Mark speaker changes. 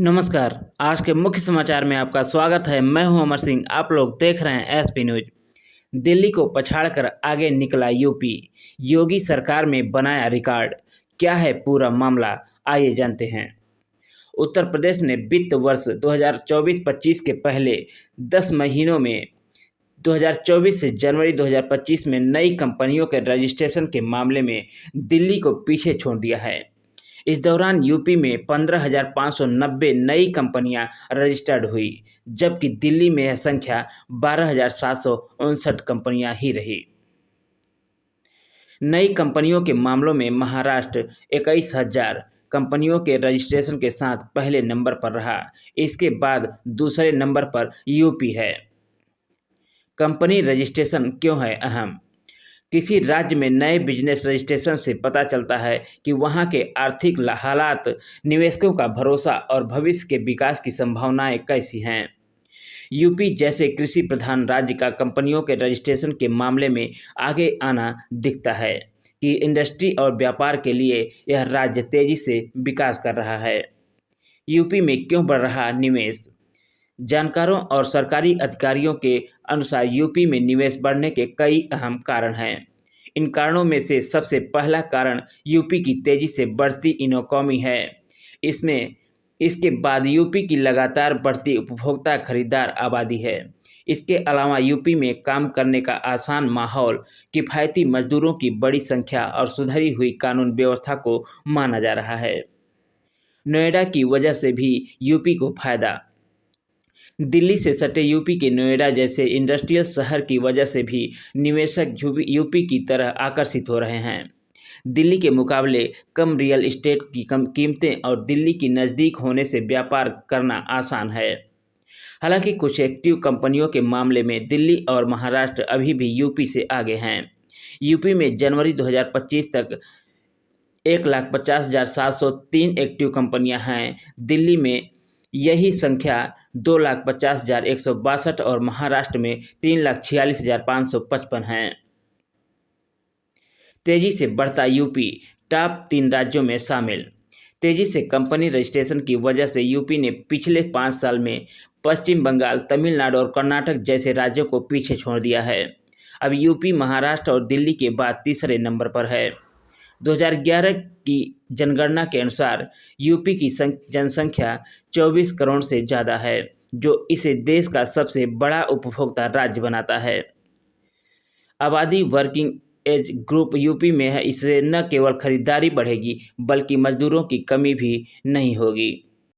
Speaker 1: नमस्कार। आज के मुख्य समाचार में आपका स्वागत है। मैं हूं अमर सिंह। आप लोग देख रहे हैं एसपी न्यूज। दिल्ली को पछाड़कर आगे निकला यूपी। योगी सरकार में बनाया रिकॉर्ड। क्या है पूरा मामला, आइए जानते हैं। उत्तर प्रदेश ने वित्त वर्ष 2024-25 के पहले 10 महीनों में 2024 से जनवरी 2025 में नई कंपनियों के रजिस्ट्रेशन के मामले में दिल्ली को पीछे छोड़ दिया है। इस दौरान यूपी में 15,590 नई कंपनियां रजिस्टर्ड हुई, जबकि दिल्ली में यह संख्या 12,759 कंपनियां ही रही। नई कंपनियों के मामलों में महाराष्ट्र 21,000 कंपनियों के रजिस्ट्रेशन के साथ पहले नंबर पर रहा। इसके बाद दूसरे नंबर पर यूपी है। कंपनी रजिस्ट्रेशन क्यों है अहम? किसी राज्य में नए बिजनेस रजिस्ट्रेशन से पता चलता है कि वहां के आर्थिक हालात, निवेशकों का भरोसा और भविष्य के विकास की संभावनाएं कैसी हैं। यूपी जैसे कृषि प्रधान राज्य का कंपनियों के रजिस्ट्रेशन के मामले में आगे आना दिखता है कि इंडस्ट्री और व्यापार के लिए यह राज्य तेजी से विकास कर रहा है। यूपी में क्यों बढ़ रहा निवेश? जानकारों और सरकारी अधिकारियों के अनुसार यूपी में निवेश बढ़ने के कई अहम कारण हैं। इन कारणों में से सबसे पहला कारण यूपी की तेजी से बढ़ती इकोनॉमी है। इसके बाद यूपी की लगातार बढ़ती उपभोक्ता खरीदार आबादी है। इसके अलावा यूपी में काम करने का आसान माहौल, किफ़ायती मजदूरों की बड़ी संख्या और सुधरी हुई कानून व्यवस्था को माना जा रहा है। नोएडा की वजह से भी यूपी को फायदा। दिल्ली से सटे यूपी के नोएडा जैसे इंडस्ट्रियल शहर की वजह से भी निवेशक यूपी की तरह आकर्षित हो रहे हैं। दिल्ली के मुकाबले कम रियल एस्टेट की कम कीमतें और दिल्ली की नज़दीक होने से व्यापार करना आसान है। हालांकि कुछ एक्टिव कंपनियों के मामले में दिल्ली और महाराष्ट्र अभी भी यूपी से आगे हैं। यूपी में जनवरी 2025 तक 1,50,703 एक्टिव कंपनियां हैं। दिल्ली में यही संख्या 2,50,162 और महाराष्ट्र में 3,46,555 है। तेजी से बढ़ता यूपी टॉप 3 राज्यों में शामिल। तेजी से कंपनी रजिस्ट्रेशन की वजह से यूपी ने पिछले 5 साल में पश्चिम बंगाल, तमिलनाडु और कर्नाटक जैसे राज्यों को पीछे छोड़ दिया है। अब यूपी महाराष्ट्र और दिल्ली के बाद तीसरे नंबर पर है। 2011 की जनगणना के अनुसार यूपी की जनसंख्या 24 करोड़ से ज़्यादा है, जो इसे देश का सबसे बड़ा उपभोक्ता राज्य बनाता है। आबादी वर्किंग एज ग्रुप यूपी में है। इससे न केवल खरीदारी बढ़ेगी बल्कि मजदूरों की कमी भी नहीं होगी।